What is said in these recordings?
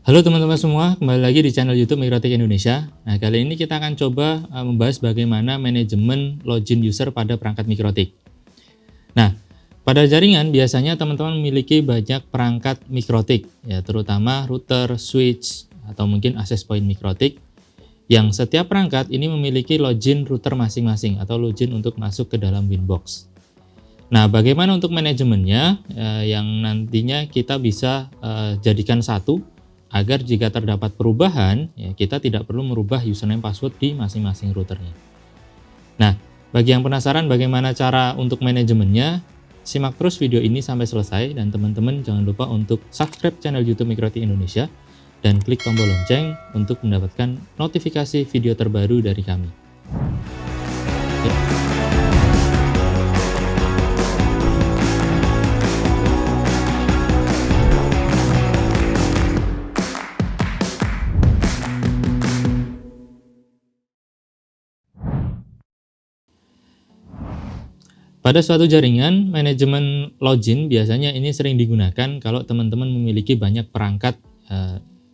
Halo teman-teman semua, kembali lagi di channel YouTube Mikrotik Indonesia. Nah, kali ini kita akan coba membahas bagaimana manajemen login user pada perangkat Mikrotik. Nah, pada jaringan biasanya teman-teman memiliki banyak perangkat Mikrotik, ya, terutama router, switch, atau mungkin access point Mikrotik, yang setiap perangkat ini memiliki login router masing-masing atau login untuk masuk ke dalam Winbox. Nah, bagaimana untuk manajemennya yang nantinya kita bisa jadikan satu, agar jika terdapat perubahan, ya, kita tidak perlu merubah username password di masing-masing routernya. Nah, bagi yang penasaran bagaimana cara untuk manajemennya, simak terus video ini sampai selesai, dan teman-teman jangan lupa untuk subscribe channel YouTube Mikrotik Indonesia dan klik tombol lonceng untuk mendapatkan notifikasi video terbaru dari kami. Pada suatu jaringan, manajemen login biasanya ini sering digunakan kalau teman-teman memiliki banyak perangkat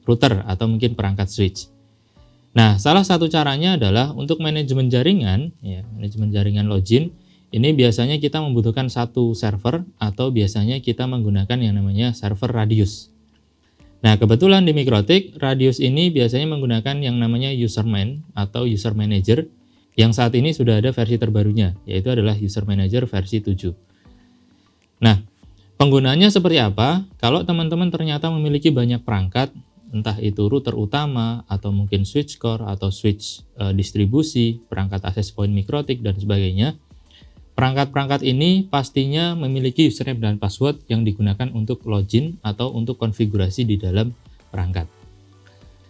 router atau mungkin perangkat switch. Nah, salah satu caranya adalah untuk manajemen jaringan, ya, manajemen jaringan login, ini biasanya kita membutuhkan satu server atau biasanya kita menggunakan yang namanya server Radius. Nah, kebetulan di Mikrotik, Radius ini biasanya menggunakan yang namanya userman atau user manager, yang saat ini sudah ada versi terbarunya, yaitu adalah User Manager versi 7. Nah, penggunaannya seperti apa? Kalau teman-teman ternyata memiliki banyak perangkat, entah itu router utama, atau mungkin switch core, atau switch distribusi, perangkat access point Mikrotik, dan sebagainya, perangkat-perangkat ini pastinya memiliki username dan password yang digunakan untuk login atau untuk konfigurasi di dalam perangkat.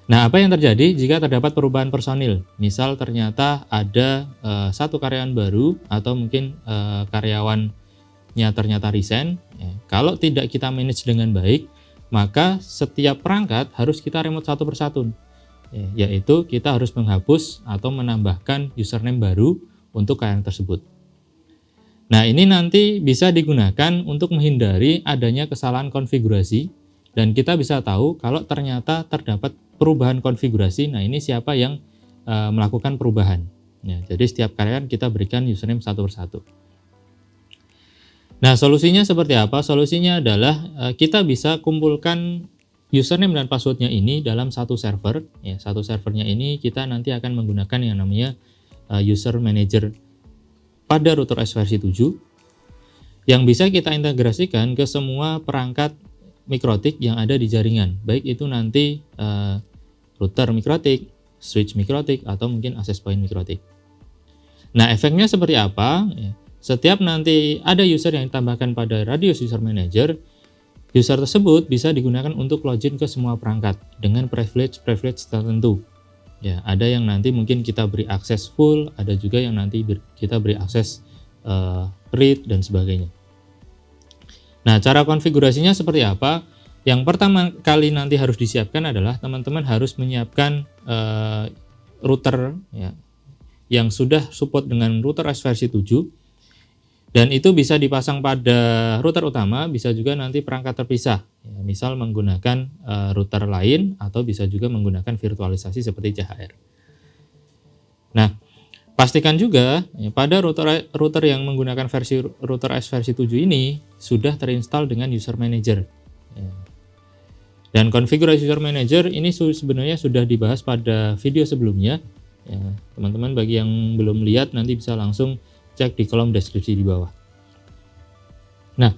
Nah, apa yang terjadi jika terdapat perubahan personil? Misal ternyata ada satu karyawan baru atau mungkin karyawannya ternyata resign. Ya, kalau tidak kita manage dengan baik, maka setiap perangkat harus kita remote satu persatu. Ya, yaitu kita harus menghapus atau menambahkan username baru untuk karyawan tersebut. Nah, ini nanti bisa digunakan untuk menghindari adanya kesalahan konfigurasi, dan kita bisa tahu kalau ternyata terdapat perubahan konfigurasi. Nah, ini siapa yang melakukan perubahan. Ya, jadi setiap karyawan kita berikan username satu persatu. Nah, solusinya seperti apa? Solusinya adalah kita bisa kumpulkan username dan passwordnya ini dalam satu server. Ya, satu servernya ini kita nanti akan menggunakan yang namanya user manager pada router OS versi 7, yang bisa kita integrasikan ke semua perangkat Mikrotik yang ada di jaringan, baik itu nanti router Mikrotik, switch Mikrotik, atau mungkin access point Mikrotik. Nah, efeknya seperti apa? Setiap nanti ada user yang ditambahkan pada Radius User Manager, user tersebut bisa digunakan untuk login ke semua perangkat dengan privilege tertentu. Ya, ada yang nanti mungkin kita beri akses full, ada juga yang nanti kita beri akses read dan sebagainya. Nah, cara konfigurasinya seperti apa? Yang pertama kali nanti harus disiapkan adalah teman-teman harus menyiapkan router, ya, yang sudah support dengan router OS versi 7, dan itu bisa dipasang pada router utama, bisa juga nanti perangkat terpisah, ya, misal menggunakan router lain atau bisa juga menggunakan virtualisasi seperti CHR. Nah, pastikan juga ya, pada router yang menggunakan router OS versi 7 ini sudah terinstall dengan user manager. Ya. Dan konfigurasi user manager ini sebenarnya sudah dibahas pada video sebelumnya. Ya, teman-teman bagi yang belum lihat nanti bisa langsung cek di kolom deskripsi di bawah. Nah,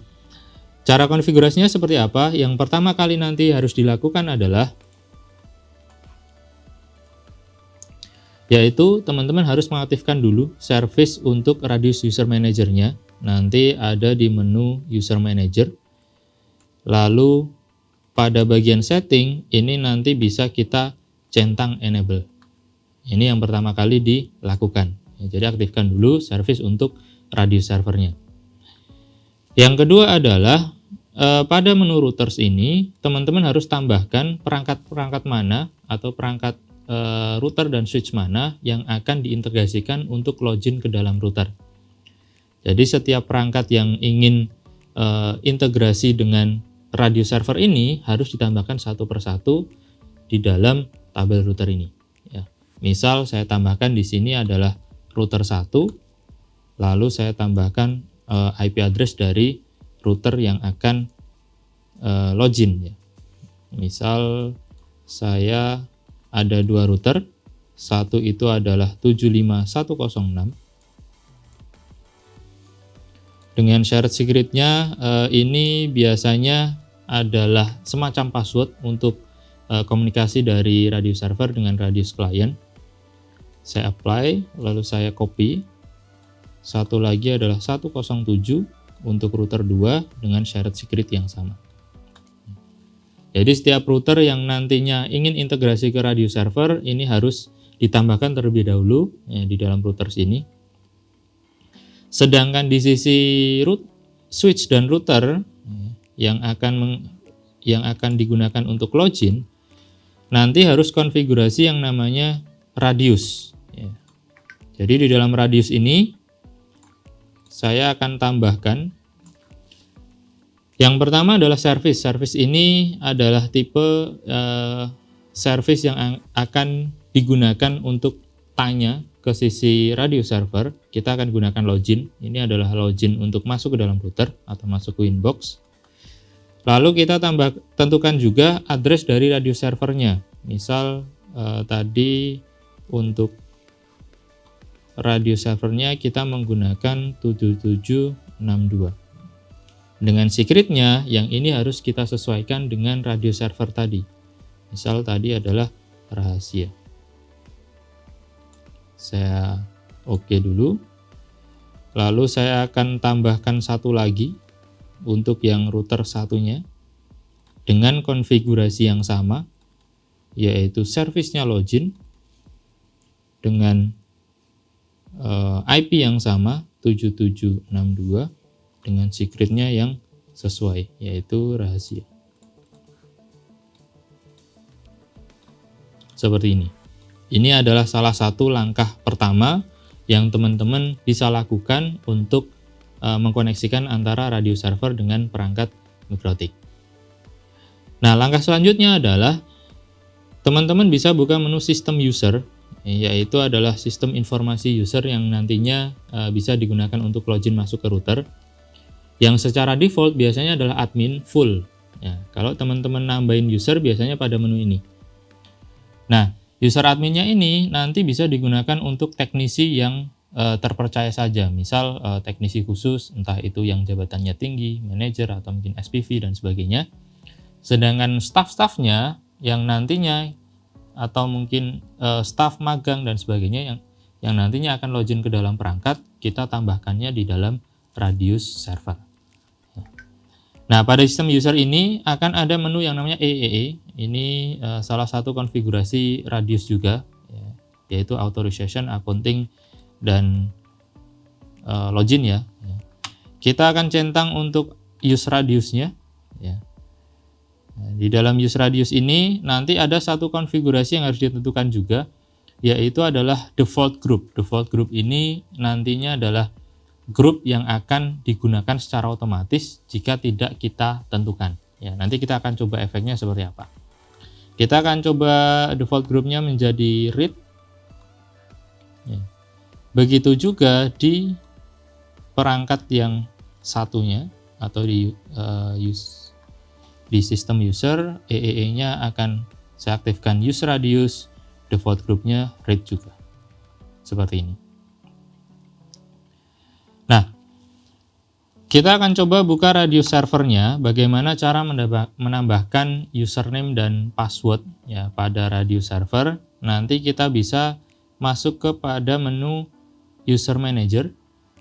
cara konfigurasinya seperti apa? Yang pertama kali nanti harus dilakukan adalah yaitu teman-teman harus mengaktifkan dulu service untuk Radius User Manager-nya. Nanti ada di menu User Manager. Lalu pada bagian setting ini nanti bisa kita centang enable. Ini yang pertama kali dilakukan. Ya, jadi aktifkan dulu service untuk Radius servernya. Yang kedua adalah pada menu routers ini teman-teman harus tambahkan perangkat-perangkat mana atau perangkat router dan switch mana yang akan diintegrasikan untuk login ke dalam router. Jadi setiap perangkat yang ingin integrasi dengan Radius server ini harus ditambahkan satu persatu di dalam tabel router ini. Ya. Misal saya tambahkan di sini adalah router 1, lalu saya tambahkan IP address dari router yang akan login. Ya. Misal saya ada 2 router, satu itu adalah 75106. Dengan syarat secretnya ini biasanya adalah semacam password untuk komunikasi dari radius server dengan radius client. Saya apply, lalu saya copy. Satu lagi adalah 107 untuk router 2 dengan syarat secret yang sama. Jadi setiap router yang nantinya ingin integrasi ke radius server ini harus ditambahkan terlebih dahulu ya, di dalam router ini. Sedangkan di sisi switch dan router yang akan digunakan untuk login, nanti harus konfigurasi yang namanya radius. Ya. Jadi di dalam radius ini saya akan tambahkan. Yang pertama adalah service. Service ini adalah tipe service yang akan digunakan untuk tanya ke sisi radius server. Kita akan gunakan login. Ini adalah login untuk masuk ke dalam router atau masuk ke inbox. Lalu kita tentukan juga address dari radius servernya. Misal tadi untuk radius servernya kita menggunakan 7762. Dengan secretnya yang ini harus kita sesuaikan dengan radius server tadi. Misal tadi adalah rahasia. Saya oke dulu. Lalu saya akan tambahkan satu lagi untuk yang router satunya dengan konfigurasi yang sama, yaitu service-nya login dengan IP yang sama 7762 dengan secret-nya yang sesuai, yaitu rahasia. Seperti ini. Ini adalah salah satu langkah pertama yang teman-teman bisa lakukan untuk mengkoneksikan antara radius server dengan perangkat MikroTik. Nah, langkah selanjutnya adalah teman-teman bisa buka menu sistem user, yaitu adalah sistem informasi user yang nantinya bisa digunakan untuk login masuk ke router. Yang secara default biasanya adalah admin full. Ya, kalau teman-teman nambahin user biasanya pada menu ini. Nah, user adminnya ini nanti bisa digunakan untuk teknisi yang terpercaya saja. Misal teknisi khusus, entah itu yang jabatannya tinggi, manajer, atau mungkin SPV dan sebagainya. Sedangkan staff-staffnya yang nantinya atau mungkin staff magang dan sebagainya yang nantinya akan login ke dalam perangkat, kita tambahkannya di dalam radius server. Nah, pada sistem user ini akan ada menu yang namanya EEE. Ini salah satu konfigurasi radius juga, ya, yaitu authorization, accounting, dan login ya. Kita akan centang untuk use radiusnya. Ya. Nah, di dalam use radius ini nanti ada satu konfigurasi yang harus ditentukan juga, yaitu adalah default group. Default group ini nantinya adalah grup yang akan digunakan secara otomatis jika tidak kita tentukan. Ya, nanti kita akan coba efeknya seperti apa. Kita akan coba default grupnya menjadi read. Ya. Begitu juga di perangkat yang satunya atau di sistem user, EEE-nya akan saya aktifkan use radius, default grupnya read juga. Seperti ini. Nah, kita akan coba buka radius servernya, bagaimana cara menambahkan username dan password ya pada radius server. Nanti kita bisa masuk kepada menu user manager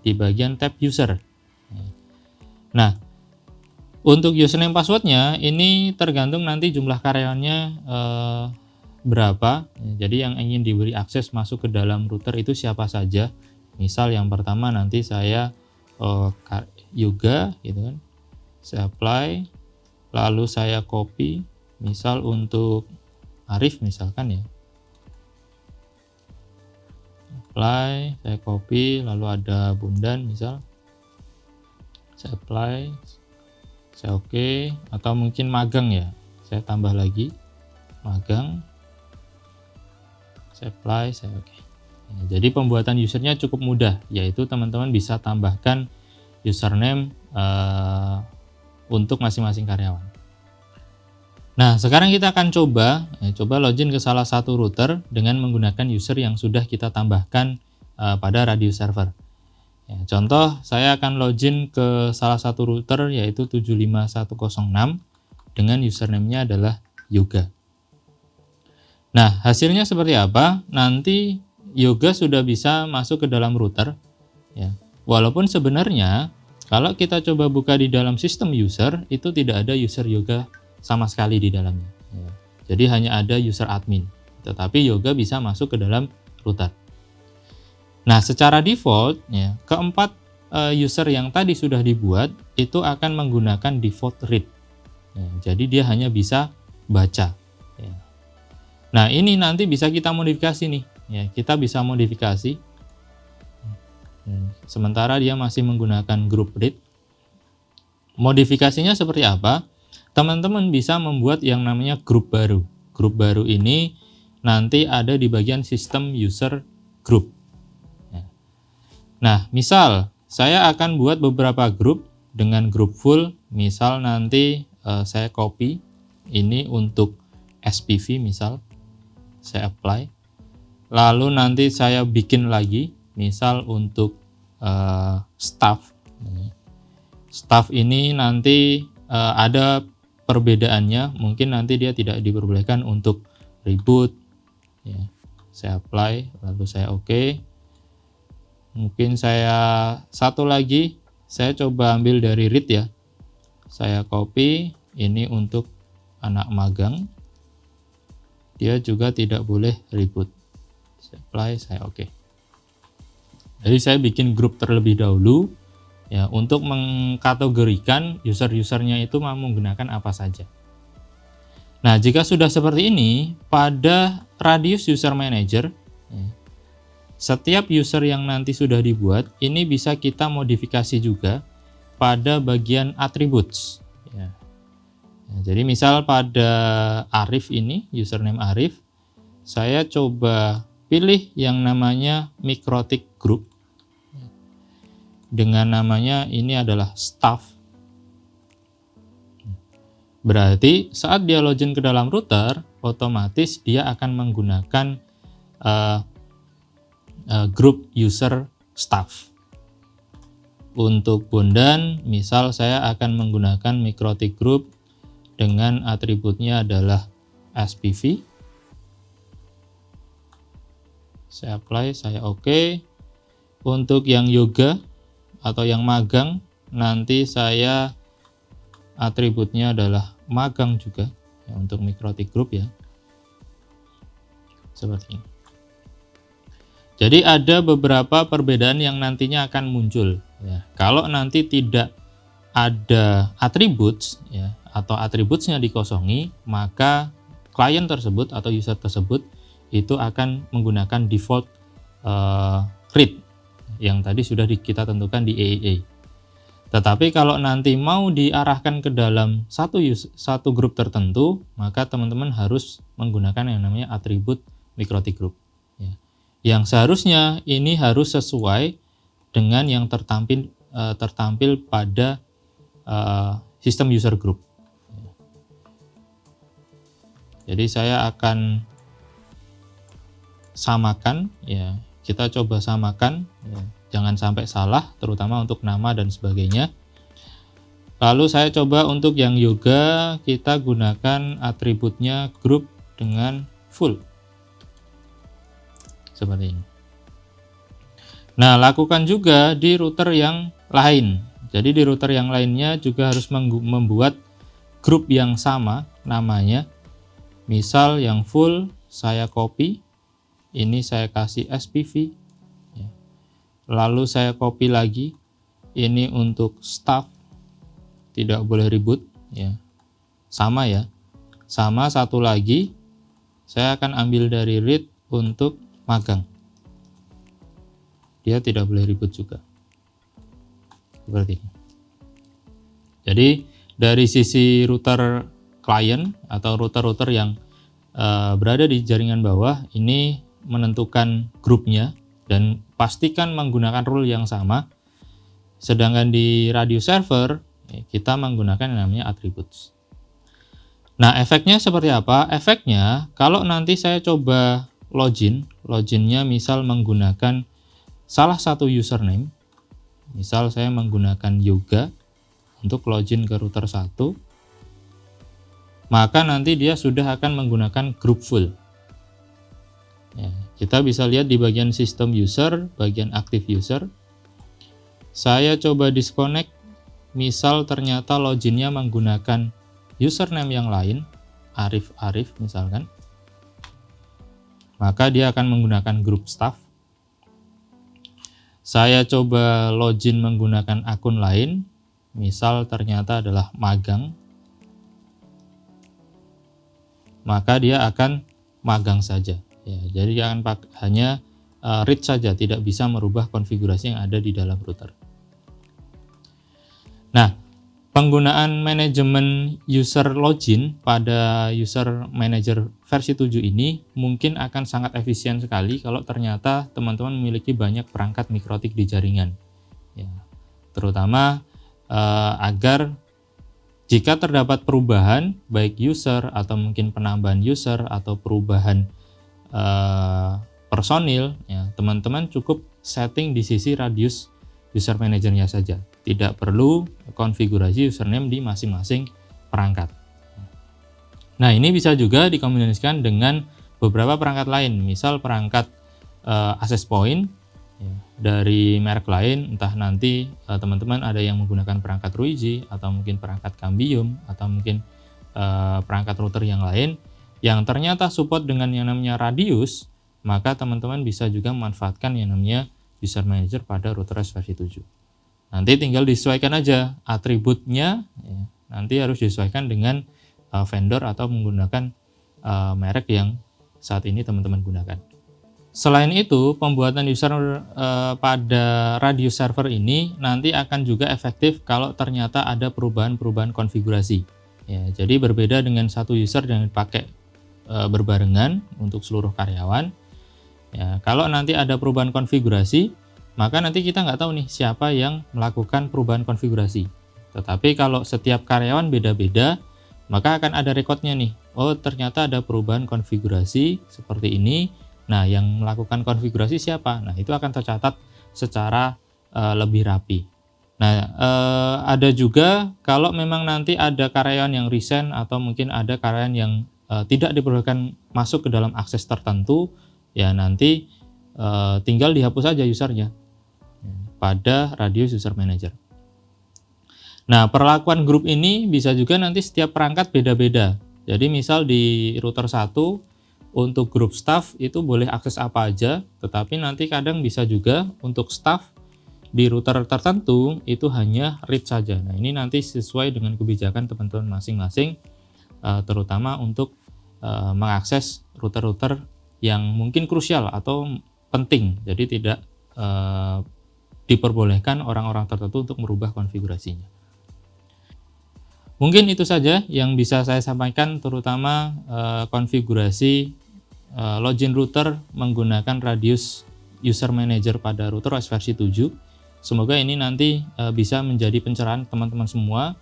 di bagian tab user. Nah, untuk username passwordnya ini tergantung nanti jumlah karyawannya berapa. Jadi yang ingin diberi akses masuk ke dalam router itu siapa saja. Misal yang pertama nanti saya Yoga gitu kan. Saya apply, lalu saya copy, misal untuk Arif misalkan ya. Apply, saya copy, lalu ada Bundan misal. Saya apply, saya oke, atau mungkin magang ya. Saya tambah lagi. magang, saya apply, saya oke. Ya, jadi pembuatan usernya cukup mudah, yaitu teman-teman bisa tambahkan username untuk masing-masing karyawan. Nah, sekarang kita akan coba login ke salah satu router dengan menggunakan user yang sudah kita tambahkan pada Radius server. Ya, contoh, saya akan login ke salah satu router yaitu 75106 dengan username-nya adalah Yoga. Nah, hasilnya seperti apa? Nanti Yoga sudah bisa masuk ke dalam router. Ya. Walaupun sebenarnya kalau kita coba buka di dalam sistem user, itu tidak ada user Yoga sama sekali di dalamnya. Ya. Jadi hanya ada user admin. Tetapi Yoga bisa masuk ke dalam router. Nah, secara default, ya, keempat user yang tadi sudah dibuat itu akan menggunakan default read. Ya, jadi dia hanya bisa baca. Ya. Nah, ini nanti bisa kita modifikasi nih. Ya, kita bisa modifikasi. Sementara dia masih menggunakan group read. Modifikasinya seperti apa? Teman-teman bisa membuat yang namanya grup baru. Grup baru ini nanti ada di bagian sistem user group. Nah, misal saya akan buat beberapa grup dengan grup full. Misal nanti saya copy ini untuk SPV misal. Saya apply. Lalu nanti saya bikin lagi, misal untuk staff. Staff ini nanti ada perbedaannya, mungkin nanti dia tidak diperbolehkan untuk reboot. Ya, saya apply, lalu saya oke. Mungkin saya satu lagi, saya coba ambil dari read ya. Saya copy, ini untuk anak magang. Dia juga tidak boleh reboot. Saya apply, saya oke. Jadi saya bikin grup terlebih dahulu ya untuk mengkategorikan user-usernya itu mau menggunakan apa saja. Nah, jika sudah seperti ini, pada Radius User Manager, ya, setiap user yang nanti sudah dibuat, ini bisa kita modifikasi juga pada bagian attributes. Ya. Jadi misal pada Arif ini, username Arif, saya coba pilih yang namanya Mikrotik Group. Dengan namanya ini adalah staff. Berarti saat dia login ke dalam router, otomatis dia akan menggunakan grup user staff. Untuk Bondan, misal saya akan menggunakan Mikrotik Group dengan atributnya adalah SPV. Saya apply, saya oke. Untuk yang Yoga atau yang magang, nanti saya atributnya adalah magang juga ya, untuk Mikrotik Group ya. Seperti ini. Jadi ada beberapa perbedaan yang nantinya akan muncul ya. Kalau nanti tidak ada atribut ya, atau atributnya dikosongi, maka klien tersebut atau user tersebut itu akan menggunakan default read yang tadi sudah kita tentukan di AAA. Tetapi kalau nanti mau diarahkan ke dalam satu grup tertentu, maka teman-teman harus menggunakan yang namanya atribut Mikrotik Group. Ya. Yang seharusnya ini harus sesuai dengan yang tertampil pada sistem user group. Jadi saya akan samakan ya. Kita coba samakan ya. Jangan sampai salah, terutama untuk nama dan sebagainya. Lalu saya coba untuk yang Yoga, kita gunakan atributnya group dengan full seperti ini. Nah, lakukan juga di router yang lain. Jadi di router yang lainnya juga harus membuat grup yang sama namanya. Misal yang full saya copy, ini saya kasih SPV. Ya. Lalu saya copy lagi, ini untuk staff, tidak boleh reboot. Ya. Sama ya, sama satu lagi, saya akan ambil dari read untuk magang. Dia tidak boleh reboot juga. Seperti ini. Jadi dari sisi router klien atau router-router yang berada di jaringan bawah ini menentukan grupnya dan pastikan menggunakan rule yang sama. Sedangkan di radio server kita menggunakan yang namanya attributes. Nah, efeknya seperti apa? Efeknya kalau nanti saya coba loginnya misal menggunakan salah satu username, misal saya menggunakan yoga untuk login ke router 1, maka nanti dia sudah akan menggunakan group full. Ya, kita bisa lihat di bagian sistem user, bagian active user. Saya coba disconnect, misal ternyata loginnya menggunakan username yang lain, Arif misalkan, maka dia akan menggunakan group staff. Saya coba login menggunakan akun lain, misal ternyata adalah magang, maka dia akan magang saja. Ya, jadi dia akan hanya read saja, tidak bisa merubah konfigurasi yang ada di dalam router. Nah, penggunaan manajemen user login pada user manager versi 7 ini mungkin akan sangat efisien sekali kalau ternyata teman-teman memiliki banyak perangkat mikrotik di jaringan. Ya, terutama agar jika terdapat perubahan baik user atau mungkin penambahan user atau perubahan personil, ya, teman-teman cukup setting di sisi radius user manajernya saja. Tidak perlu konfigurasi username di masing-masing perangkat. Nah, ini bisa juga dikombinasikan dengan beberapa perangkat lain, misal perangkat access point ya, dari merek lain, entah nanti teman-teman ada yang menggunakan perangkat Ruiji atau mungkin perangkat Cambium atau mungkin perangkat router yang lain yang ternyata support dengan yang namanya radius, maka teman-teman bisa juga memanfaatkan yang namanya user manager pada router versi 7. Nanti tinggal disesuaikan aja atributnya, ya, nanti harus disesuaikan dengan vendor atau menggunakan merek yang saat ini teman-teman gunakan. Selain itu, pembuatan user pada radius server ini nanti akan juga efektif kalau ternyata ada perubahan-perubahan konfigurasi. Ya, jadi berbeda dengan satu user yang dipakai berbarengan untuk seluruh karyawan. Ya, kalau nanti ada perubahan konfigurasi, maka nanti kita nggak tahu nih siapa yang melakukan perubahan konfigurasi. Tetapi kalau setiap karyawan beda-beda, maka akan ada rekodnya nih. Oh, ternyata ada perubahan konfigurasi seperti ini. Nah, yang melakukan konfigurasi siapa? Nah, itu akan tercatat secara lebih rapi. Nah, ada juga kalau memang nanti ada karyawan yang resign atau mungkin ada karyawan yang tidak diperbolehkan masuk ke dalam akses tertentu, ya nanti tinggal dihapus saja usernya pada radius user manager. Nah, perlakuan grup ini bisa juga nanti setiap perangkat beda-beda. Jadi misal di router 1 untuk grup staff itu boleh akses apa aja, tetapi nanti kadang bisa juga untuk staff di router tertentu itu hanya read saja. Nah, ini nanti sesuai dengan kebijakan teman-teman masing-masing, terutama untuk mengakses router-router yang mungkin krusial atau penting. Jadi tidak diperbolehkan orang-orang tertentu untuk merubah konfigurasinya. Mungkin itu saja yang bisa saya sampaikan, terutama konfigurasi login router menggunakan radius user manager pada router OS versi 7. Semoga ini nanti bisa menjadi pencerahan teman-teman semua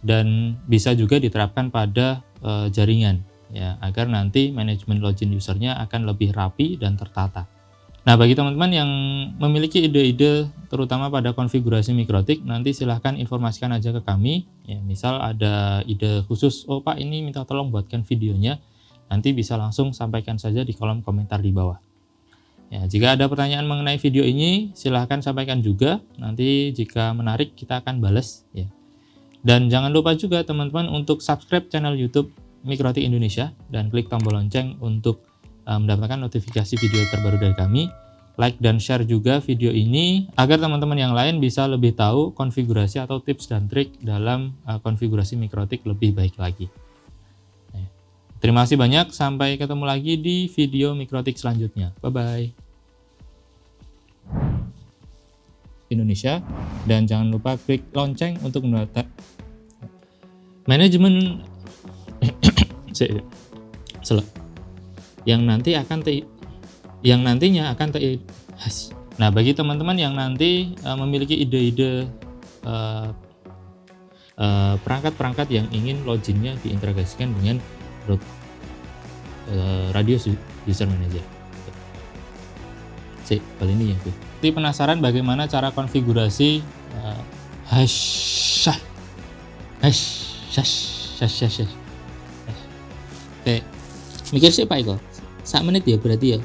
dan bisa juga diterapkan pada jaringan, ya, agar nanti manajemen login usernya akan lebih rapi dan tertata. Nah, bagi teman-teman yang memiliki ide-ide terutama pada konfigurasi mikrotik, nanti silahkan informasikan aja ke kami. Ya, misal ada ide khusus, oh Pak ini minta tolong buatkan videonya, nanti bisa langsung sampaikan saja di kolom komentar di bawah. Ya, jika ada pertanyaan mengenai video ini, silahkan sampaikan juga. Nanti jika menarik kita akan balas. Ya. Dan jangan lupa juga teman-teman untuk subscribe channel YouTube Mikrotik Indonesia dan klik tombol lonceng untuk mendapatkan notifikasi video terbaru dari kami. Like dan share juga video ini agar teman-teman yang lain bisa lebih tahu konfigurasi atau tips dan trik dalam konfigurasi mikrotik lebih baik lagi. Terima kasih banyak, sampai ketemu lagi di video mikrotik selanjutnya. Bye-bye. Indonesia, dan jangan lupa klik lonceng untuk mendapatkan manajemen yang nantinya akan nah, bagi teman-teman yang nanti memiliki ide-ide perangkat-perangkat yang ingin loginnya diintegrasikan dengan Radius User Manager. Kali ini ya. Jadi penasaran bagaimana cara konfigurasi hash. Oke, mikir sih Pak Iko. 1 menit ya berarti ya.